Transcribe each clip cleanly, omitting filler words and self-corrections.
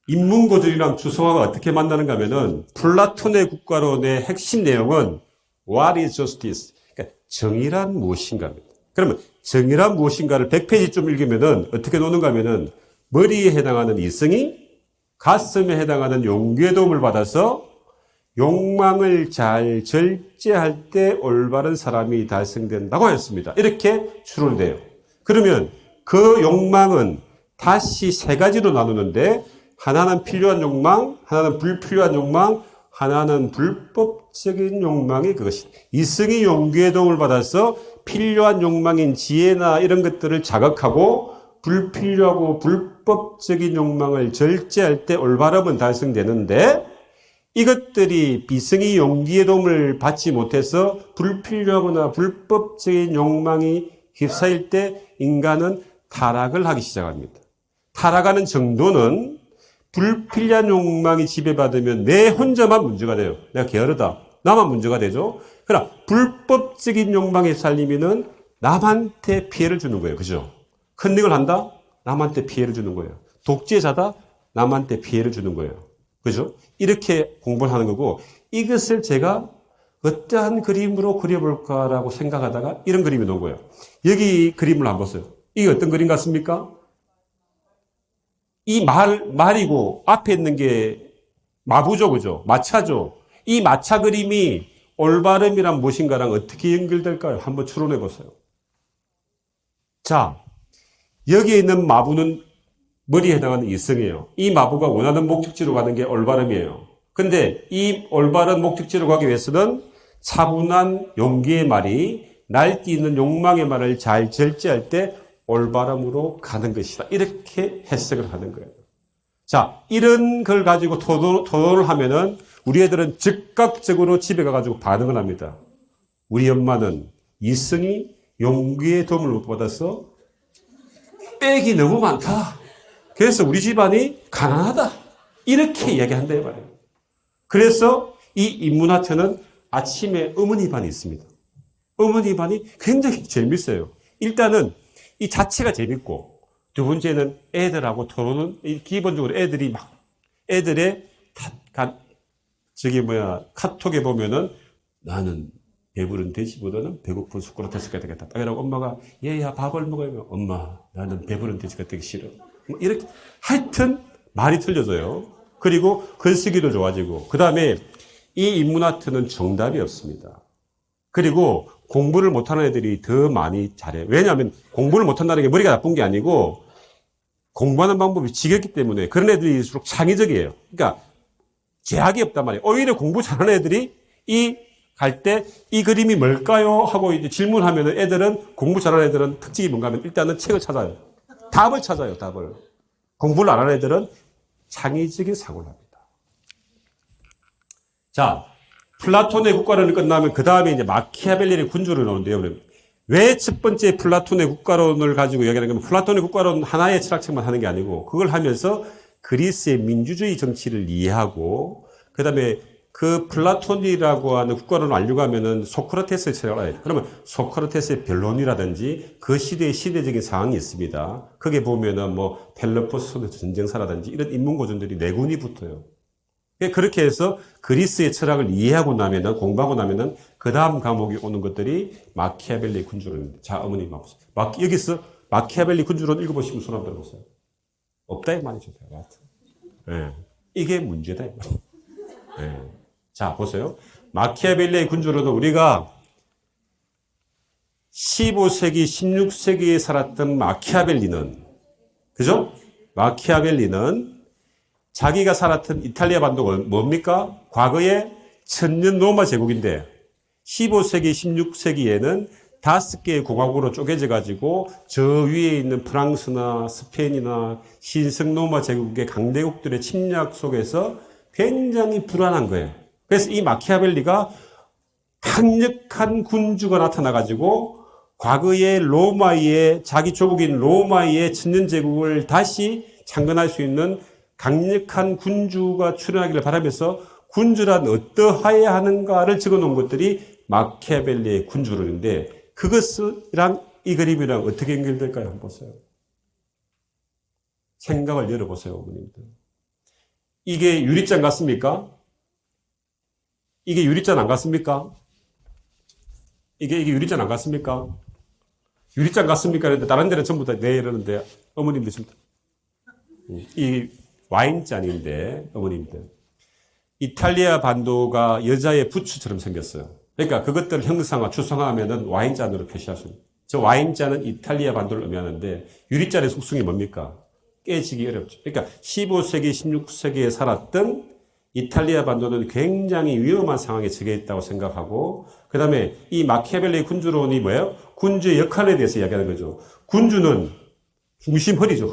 인문고들이랑 주성화가 어떻게 만나는가 하면은 플라톤의 국가론의 핵심 내용은 What is justice? 그러니까 정의란 무엇인가 합니다. 그러면 정의란 무엇인가를 100페이지쯤 읽으면은 어떻게 노는가 하면은 머리에 해당하는 이성이 가슴에 해당하는 용기의 도움을 받아서 욕망을 잘 절제할 때 올바른 사람이 달성된다고 했습니다. 이렇게 추론돼요. 그러면 그 욕망은 다시 세 가지로 나누는데 하나는 필요한 욕망, 하나는 불필요한 욕망, 하나는 불법적인 욕망이 그것이다. 이성이 용기의 도움을 받아서 필요한 욕망인 지혜나 이런 것들을 자극하고 불필요하고 불법적인 욕망을 절제할 때 올바름은 달성되는데 이것들이 비성이 용기의 도움을 받지 못해서 불필요하거나 불법적인 욕망이 휩싸일 때 인간은 타락을 하기 시작합니다. 타락하는 정도는 불필요한 욕망이 지배받으면 내 혼자만 문제가 돼요. 내가 게으르다. 나만 문제가 되죠. 그러나 불법적인 욕망에 살리면은 남한테 피해를 주는 거예요. 그죠? 컨닝을 한다? 남한테 피해를 주는 거예요. 독재자다? 남한테 피해를 주는 거예요. 그죠? 이렇게 공부를 하는 거고, 이것을 제가 어떠한 그림으로 그려볼까라고 생각하다가 이런 그림이 나온 거예요. 여기 그림을 한번 보세요. 이게 어떤 그림 같습니까? 이 말이고 앞에 있는 게 마부죠, 그죠? 마차죠. 이 마차 그림이 올바름이란 무엇인가랑 어떻게 연결될까요? 한번 추론해 보세요. 자, 여기에 있는 마부는 머리에 해당하는 이성이에요. 이 마부가 원하는 목적지로 가는 게 올바름이에요. 근데 이 올바른 목적지로 가기 위해서는 차분한 용기의 말이 날뛰는 욕망의 말을 잘 절제할 때 올바름으로 가는 것이다. 이렇게 해석을 하는 거예요. 자, 이런 걸 가지고 토론을 하면은 우리 애들은 즉각적으로 집에 가가지고 반응을 합니다. 우리 엄마는 이성이 용기의 도움을 못 받아서 빽이 너무 많다. 그래서 우리 집안이 가난하다. 이렇게 이야기한다 말이에요. 그래서 이 인문학회는 아침에 어머니 반이 있습니다. 어머니 반이 굉장히 재밌어요. 일단은 이 자체가 재밌고, 두 번째는 애들하고 토론은 기본적으로 애들이 막 애들의 카톡에 보면은 나는 배부른 돼지보다는 배고픈 수크라테스가 되겠다. 이러고 엄마가 얘야 밥을 먹어요. 엄마 나는 배부른 돼지가 되기 싫어. 이렇게 하여튼 말이 틀려져요. 그리고 글쓰기도 좋아지고, 그 다음에 이 인문아트는 정답이 없습니다. 그리고 공부를 못하는 애들이 더 많이 잘해요. 왜냐하면 공부를 못한다는 게 머리가 나쁜 게 아니고 공부하는 방법이 지겹기 때문에 그런 애들일수록 창의적이에요. 그러니까 제약이 없단 말이에요. 오히려 공부 잘하는 애들이 갈 때 이 그림이 뭘까요? 하고 이제 질문하면 애들은, 공부 잘하는 애들은 특징이 뭔가 하면 일단은 책을 찾아요. 답을 찾아요, 답을. 공부를 안 하는 애들은 창의적인 사고를 합니다. 자, 플라톤의 국가론이 끝나면 그 다음에 이제 마키아벨리의 군주를 나오는데요. 왜 첫 번째 플라톤의 국가론을 가지고 이야기하는 건, 플라톤의 국가론 하나의 철학책만 하는 게 아니고 그걸 하면서 그리스의 민주주의 정치를 이해하고, 그 다음에 그 플라톤이라고 하는 국가론을 알려고 하면은 소크라테스의 철학을 알아야 돼요. 그러면 소크라테스의 변론이라든지 그 시대의 시대적인 상황이 있습니다. 거기에 보면은 뭐 펠로포스 전쟁사라든지 이런 인문고전들이 네 군이 붙어요. 그렇게 해서 그리스의 철학을 이해하고 나면은, 공부하고 나면은 그 다음 과목이 오는 것들이 마키아벨리 군주론입니다. 자, 어머니 봐보세요. 여기서 마키아벨리 군주론 읽어보시면 손 한번 들어보세요. 없다 이 말이죠. 네. 이게 문제다 이 말이에요. 네. 자, 보세요. 마키아벨리의 군주론은 우리가 15세기, 16세기에 살았던 마키아벨리는, 그죠? 마키아벨리는 자기가 살았던 이탈리아 반도가 뭡니까? 과거에 천년 로마 제국인데 15세기, 16세기에는 5개의 공화국으로 쪼개져 가지고 저 위에 있는 프랑스나 스페인이나 신성 로마 제국의 강대국들의 침략 속에서 굉장히 불안한 거예요. 그래서 이 마키아벨리가 강력한 군주가 나타나 가지고 과거의 로마의, 자기 조국인 로마의 천년 제국을 다시 창건할 수 있는 강력한 군주가 출현하기를 바라면서 군주란 어떠해야 하는가를 적어놓은 것들이 마키아벨리의 군주론인데, 그것이랑 이 그림이랑 어떻게 연결될까요? 한번 보세요. 생각을 열어보세요, 어머님들. 이게 유리잔 같습니까? 이게 유리잔 안 같습니까? 이게 유리잔 안 같습니까? 유리잔 같습니까? 그런데 다른 데는 전부 다 네 이러는데 어머님들 지금 이 와인잔인데 어머님들 이탈리아 반도가 여자의 부츠처럼 생겼어요. 그러니까 그것들을 형상화, 추상화하면은 와인잔으로 표시할 수 있습니다. 저 와인잔은 이탈리아 반도를 의미하는데 유리잔의 속성이 뭡니까? 깨지기 어렵죠. 그러니까 15세기, 16세기에 살았던 이탈리아 반도는 굉장히 위험한 상황에 처해 있다고 생각하고 그 다음에 이 마키아벨리 군주론이 뭐예요? 군주의 역할에 대해서 이야기하는 거죠. 군주는 중심 허리죠.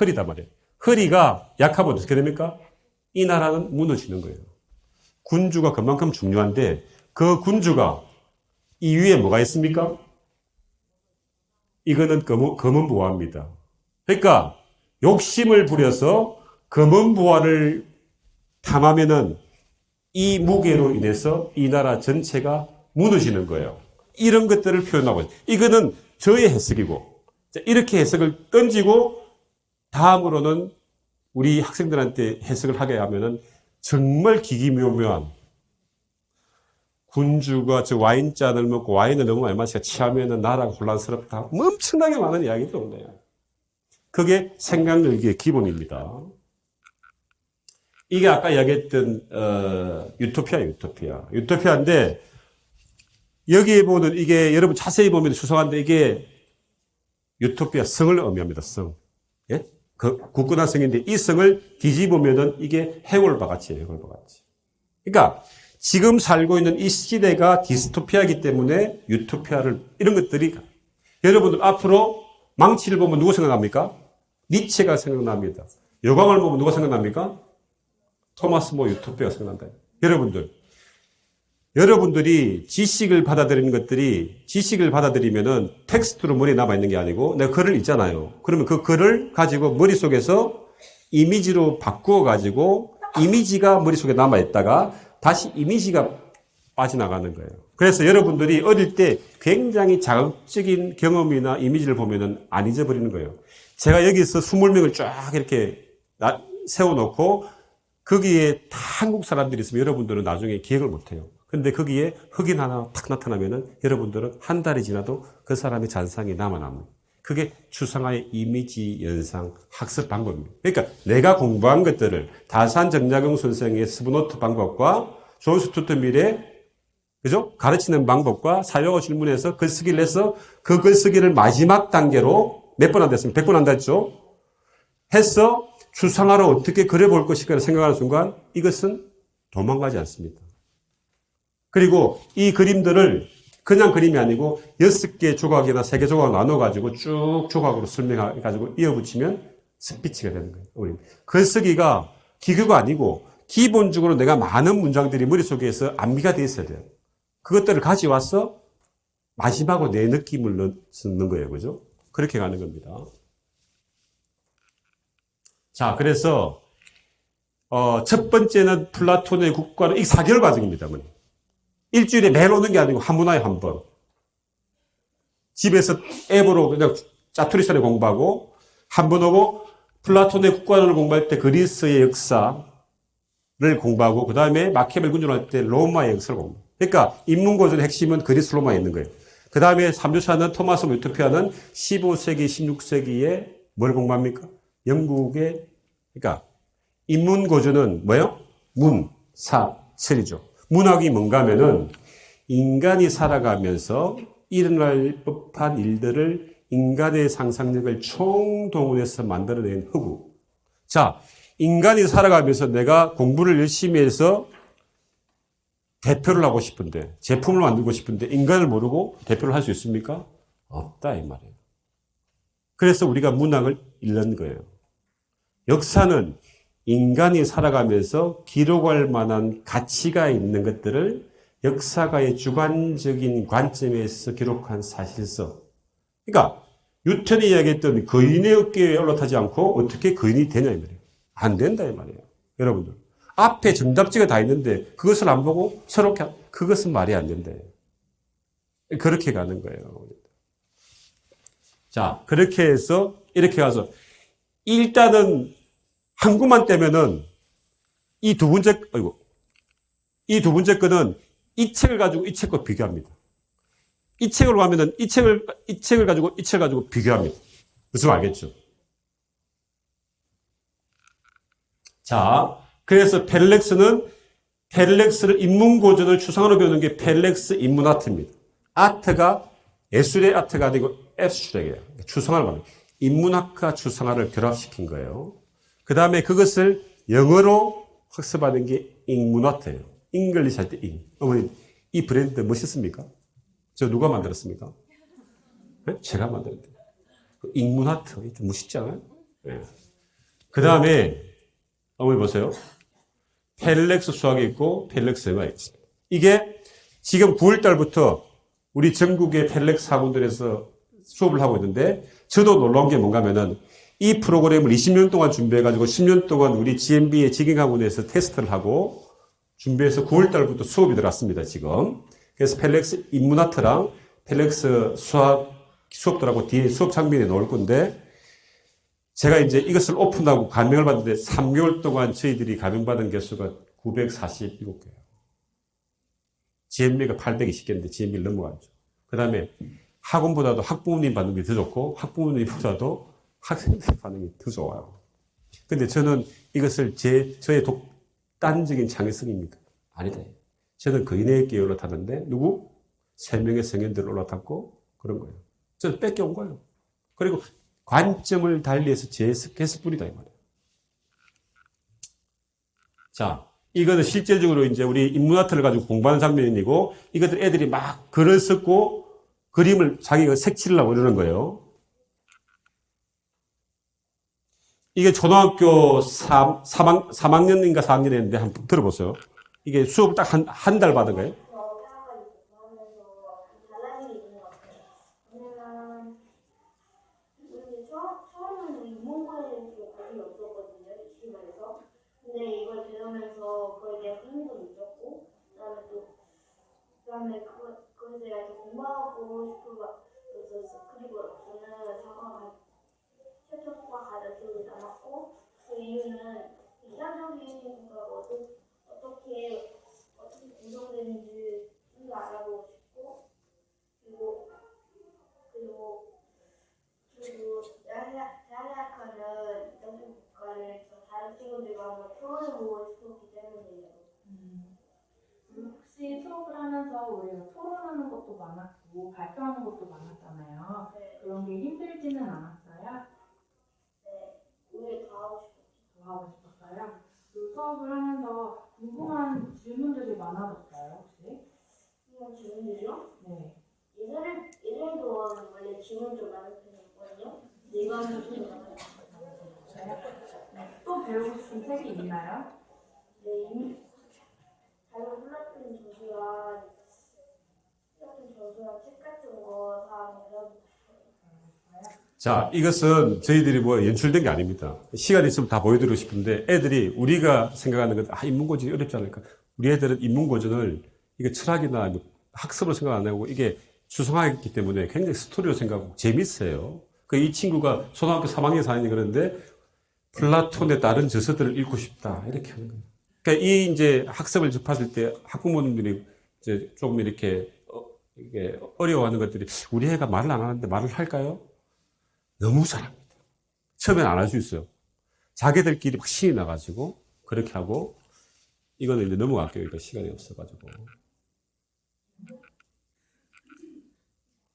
허리단 말이에요. 허리가 약하면 어떻게 됩니까? 이 나라는 무너지는 거예요. 군주가 그만큼 중요한데 그 군주가 이 위에 뭐가 있습니까? 이거는 검은 보화입니다. 그러니까 욕심을 부려서 검은 보화를 탐하면은 이 무게로 인해서 이 나라 전체가 무너지는 거예요. 이런 것들을 표현하고 있어요. 이거는 저의 해석이고 이렇게 해석을 던지고 다음으로는 우리 학생들한테 해석을 하게 하면은 정말 기기묘묘한 군주가 저 와인잔을 먹고 와인을 너무 많이 마시고 취하면은 나라가 혼란스럽다. 엄청나게 많은 이야기도 오네요. 그게 생각력의 기본입니다. 이게 아까 이야기했던 유토피아인데 여기에 보는 이게 여러분 자세히 보면 추상한데 이게 유토피아 성을 의미합니다. 성. 예? 그 굳건한 성인데 이 성을 뒤집으면은 이게 해골바 같이에요. 해골바 같이. 그러니까 지금 살고 있는 이 시대가 디스토피아이기 때문에 유토피아를 이런 것들이 여러분들 앞으로 망치를 보면 누구 생각납니까? 니체가 생각납니다. 여광을 보면 누가 생각납니까? 토마스 모 유토피아가 생각난다. 여러분들이 지식을 받아들이는 것들이 지식을 받아들이면은 텍스트로 머리에 남아있는 게 아니고 내가 글을 읽잖아요. 그러면 그 글을 가지고 머릿속에서 이미지로 바꾸어가지고 이미지가 머릿속에 남아있다가 다시 이미지가 빠져나가는 거예요. 그래서 여러분들이 어릴 때 굉장히 자극적인 경험이나 이미지를 보면은 안 잊어버리는 거예요. 제가 여기서 20명을 쫙 이렇게 세워놓고 거기에 다 한국 사람들이 있으면 여러분들은 나중에 기억을 못해요. 근데 거기에 흑인 하나 탁 나타나면은 여러분들은 한 달이 지나도 그 사람의 잔상이 남아납니다. 그게 추상화의 이미지 연상 학습 방법입니다. 그러니까 내가 공부한 것들을 다산 정약용 선생의 스브노트 방법과 존 스튜어트 밀의 그죠? 가르치는 방법과 사용어 질문에서 글쓰기를 해서 그 글쓰기를 마지막 단계로 몇 번 한다 했습니다. 100번 한다 했죠? 해서 추상화로 어떻게 그려볼 것인가 생각하는 순간 이것은 도망가지 않습니다. 그리고 이 그림들을 그냥 그림이 아니고 6개 조각이나 3개 조각 나눠가지고 쭉 조각으로 설명해가지고 이어붙이면 스피치가 되는 거예요. 글쓰기가 기교가 아니고 기본적으로 내가 많은 문장들이 머릿속에서 암기가 되어 있어야 돼요. 그것들을 가져와서 마지막으로 내 느낌을 넣는 거예요. 그죠? 그렇게 가는 겁니다. 자, 그래서 첫 번째는 플라톤의 국가는 이 4개월 과정입니다. 일주일에 매일 오는 게 아니고 한 문화에 한 번. 집에서 앱으로 그냥 짜투리 시간에 공부하고 한 번 오고 플라톤의 국가론을 공부할 때 그리스의 역사를 공부하고 그 다음에 마키아벨리 군주론할 때 로마의 역사를 공부해요. 그러니까 인문고전의 핵심은 그리스 로마에 있는 거예요. 그 다음에 3주차는 토마스 유토피아는 15세기, 16세기에 뭘 공부합니까? 영국의, 그러니까 인문고전은 뭐예요? 문, 사, 철이죠. 문학이 뭔가 하면은 인간이 살아가면서 일어날 법한 일들을 인간의 상상력을 총동원해서 만들어낸 허구. 자, 인간이 살아가면서 내가 공부를 열심히 해서 대표를 하고 싶은데, 제품을 만들고 싶은데 인간을 모르고 대표를 할 수 있습니까? 없다 이 말이에요. 그래서 우리가 문학을 읽는 거예요. 역사는 인간이 살아가면서 기록할 만한 가치가 있는 것들을 역사가의 주관적인 관점에서 기록한 사실서. 그러니까 뉴턴이 이야기했던 거인의 어깨에 올라타지 않고 어떻게 거인이 되냐 이 말이에요. 안 된다 이 말이에요. 여러분들. 앞에 정답지가 다 있는데 그것을 안 보고 서로 그것은 말이 안 된다. 그렇게 가는 거예요. 자, 그렇게 해서 이렇게 가서 일단은 한 구만 떼면은 이 두 번째 거는 이 책을 가지고 이 책과 비교합니다. 이 책으로 가면은 이 책을 가지고 이 책을 가지고 비교합니다. 무슨 말 알겠죠? 자, 그래서 펠렉스를 인문고전을 추상으로 배우는 게 펠렉스 인문아트입니다. 아트가 예술의 아트가 아니고 앱스트랙이에요. 추상화를 말해요. 인문학과 추상화를 결합시킨 거예요. 그 다음에 그것을 영어로 학습하는 게 인문아트예요. 잉글리시 할 때 잉. 어머니, 이 브랜드 멋있습니까? 저 누가 만들었습니까? 네? 제가 만들었대요. 인문아트. 좀 멋있지 않아요? 네. 그 다음에, 어머니 보세요. 펠렉스 수학이 있고, 펠렉스 영어가 있습니다. 이게 지금 9월달부터 우리 전국의 펠렉스 학원들에서 수업을 하고 있는데, 저도 놀라운 게 뭔가 하면은, 이 프로그램을 20년 동안 준비해가지고 10년 동안 우리 GMB의 직영학원에서 테스트를 하고 준비해서 9월달부터 수업이 들어왔습니다, 지금. 그래서 펠렉스 인문아트랑 펠렉스 수업들하고 뒤에 수업 장면에 넣을 건데, 제가 이제 이것을 오픈하고 감명을 받는데 3개월 동안 저희들이 감명받은 개수가 947개예요. GMB가 820개인데 GMB를 넘어가죠. 그 다음에 학원보다도 학부모님 반응이 더 좋고 학부모님보다도 학생들 반응이 더 좋아요. 근데 저는 이것을 저의 독단적인 창의성입니까? 아니다. 저는 거인에게 올라탔는데 누구? 3명의 성인들을 올라탔고 그런 거예요. 저는 뺏겨온 거예요. 그리고 관점을 달리해서 재해석했을 뿐이다 이 말이에요. 자, 이거는 실질적으로 이제 우리 인문아트를 가지고 공부하는 장면이고 이것들 애들이 막 글을 썼고 그림을 자기가 색칠을 하고 이러는 거예요. 이게 초등학교 3학년인가 4학년이었는데 한번 들어보세요. 이게 수업 딱 한 달 받은 거예요. 처음에는 인문과에 대해서 관심이 없었거든요. 솔직히 말해서. 근데 이걸 배우면서 그거에 대한 흥미도 느꼈고, 그다음에 그것에 대해서 공부하고 싶고, 그리고 저는 챕터가 가장 기억에 남았고, 그 이유는 이상적인 거가 어떻게 구성되는지 좀 더 알아보고 싶고, 그리고 대학교는 이런 국가를 다른 친구들과 한번 토론해보고 싶었기 때문이에요. 혹시 수업을 하면서 우리가 토론하는 것도 많았고 발표하는 것도 많았잖아요. 네. 그런 게 힘들지는 않았어요? 네, 오히려 더 하고 싶었어요. 더 하고 싶었어요? 그 수업을 하면서 궁금한 질문들이 많아졌어요, 혹시? 이런 질문들이요? 네. 예전에도 원래 질문 좀 많은 편이었거든요. 이거는 좀 많아요. 또 배우고 싶은 책이 있나요? 네, 이미 잘못 흘렀던 저수랑 책 같은 거 다 배워보고 싶어요. 자, 이것은 저희들이 뭐 연출된 게 아닙니다. 시간 있으면 다 보여드리고 싶은데 애들이 우리가 생각하는 건 인문고전이 어렵지 않을까. 우리 애들은 인문고전을 이게 철학이나 뭐 학습을 생각 안 하고 이게 추상화했기 때문에 굉장히 스토리로 생각하고 재밌어요. 이 친구가 초등학교 3학년 4학년이 그러는데 플라톤의 다른 저서들을 읽고 싶다. 이렇게 하는 거예요. 그러니까 이 이제 학습을 접했을 때 학부모님들이 이제 조금 이렇게 이게 어려워하는 것들이 우리 애가 말을 안 하는데 말을 할까요? 너무 잘합니다. 처음엔 안 할 수 있어요. 자기들끼리 막 신이 나가지고 그렇게 하고 이거는 이제 넘어갈게요. 그러니까 시간이 없어가지고.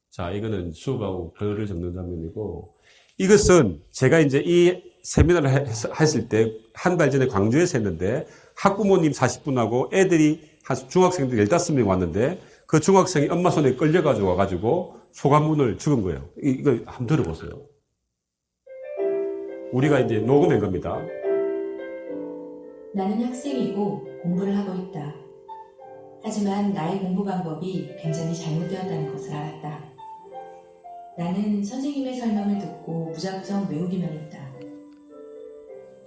자, 이거는 수업하고 글을 적는 장면이고 이것은 제가 이제 이 세미나를 했을 때 한 달 전에 광주에서 했는데 학부모님 40분하고 애들이 중학생들 15명 왔는데 그 중학생이 엄마 손에 끌려가지고 와가지고 소감문을 적은 거예요. 이거 한번 들어보세요. 우리가 이제 녹음한 겁니다. 나는 학생이고 공부를 하고 있다. 하지만 나의 공부 방법이 굉장히 잘못되었다는 것을 알았다. 나는 선생님의 설명을 듣고 무작정 외우기만 했다.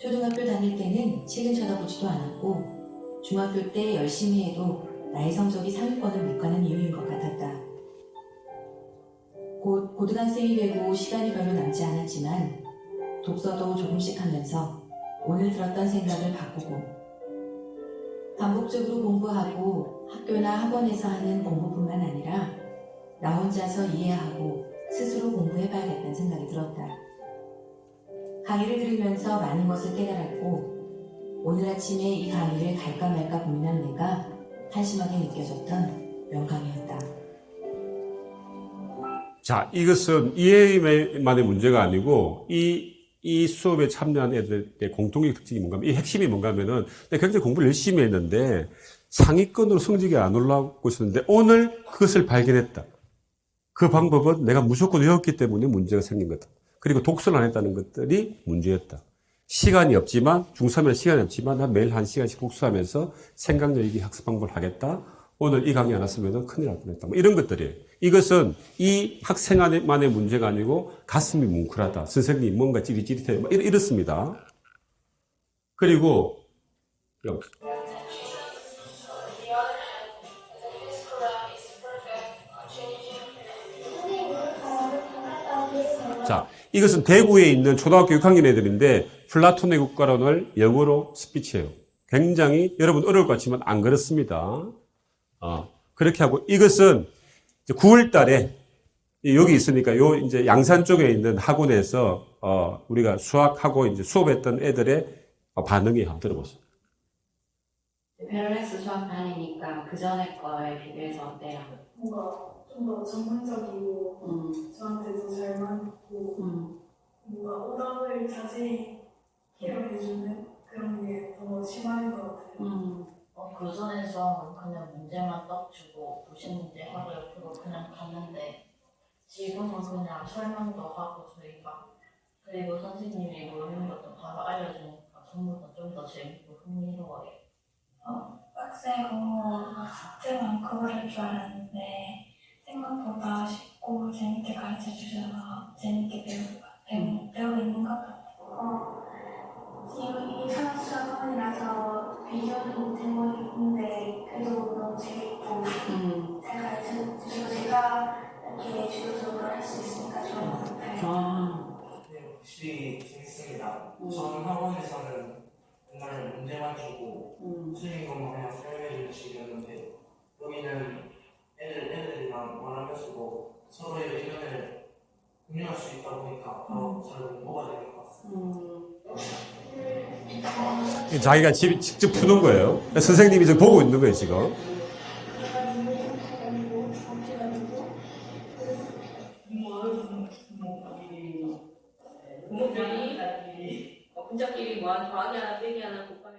초등학교 다닐 때는 책은 쳐다보지도 않았고 중학교 때 열심히 해도 나의 성적이 상위권을 못 가는 이유인 것 같았다. 곧 고등학생이 되고 시간이 별로 남지 않았지만 독서도 조금씩 하면서 오늘 들었던 생각을 바꾸고 반복적으로 공부하고 학교나 학원에서 하는 공부뿐만 아니라 나 혼자서 이해하고 스스로 공부해봐야겠다는 생각이 들었다. 강의를 들으면서 많은 것을 깨달았고 오늘 아침에 이 강의를 갈까 말까 고민한 내가 한심하게 느껴졌던 명강이었다. 자, 이것은 이해만의 문제가 아니고 이 수업에 참여한 애들의 공통의 특징이 뭔가 하면, 이 핵심이 뭔가 하면은, 내가 굉장히 공부를 열심히 했는데, 상위권으로 성적이 안 올라오고 있었는데, 오늘 그것을 발견했다. 그 방법은 내가 무조건 외웠기 때문에 문제가 생긴 거다. 그리고 독서를 안 했다는 것들이 문제였다. 시간이 없지만, 중3에는 시간이 없지만, 난 매일 1시간씩 독서하면서 생각력 있게 학습 방법을 하겠다. 오늘 이 강의 안 왔으면 큰일 날 뻔했다. 뭐 이런 것들이에요. 이것은 이 학생만의 문제가 아니고 가슴이 뭉클하다. 선생님이 뭔가 찌릿찌릿해. 뭐 이렇습니다. 그리고 자, 이것은 대구에 있는 초등학교 6학년 애들인데 플라톤의 국가론을 영어로 스피치해요. 굉장히 여러분 어려울 것 같지만 안 그렇습니다. 그렇게 하고 이것은 9월 달에 여기 있으니까 요 이제 양산 쪽에 있는 학원에서 우리가 수학하고 이제 수업했던 애들의 반응이 한번 들어보세요. 페럴렉스 수학 다니니까 그 전에 거에 비교해서 어때요? 뭔가 좀 더 전문적이고 저한테도 잘 맞고 뭔가 오답을 자세히 케어해주는 그런 게 더 심한 것 같아요. 그 전에서 그냥 문제만 딱 주고 도식 문제 하고 옆으로 그냥 갔는데 지금은 그냥 설명도 하고 저희가 그리고 선생님이 모르는 것도 바로 알려주니까 전부터 좀 더 재밌고 흥미로워요. 빡세고 숙제 많고 그럴 줄 알았는데 생각보다 쉽고 재밌게 가르쳐 주셔서 재밌게 배우고 있는 것 같아요. 지금 이 수학원이라서 비교는 되고 있는데 그래도 너무 재밌고 잘 가르쳐 주시고 제가 이렇게 주도적으로 할 수 있으니까 좋은 것 같아요. 네, 확실히 재밌습니다. 전 학원에서는 정말 문제만 주고 틀린 것만 그냥 설명해 주시는데 여기는 애들이랑 말하면서도 서로의 의견을 공유할 수 있다 보니까 더 잘 공부가 되는 것 같습니다. 자기가 직접 푸는 거예요. 선생님이 지금 보고 있는 거예요, 지금. 분자끼리 뭐 더하기 하나 빼기 하나 곱하기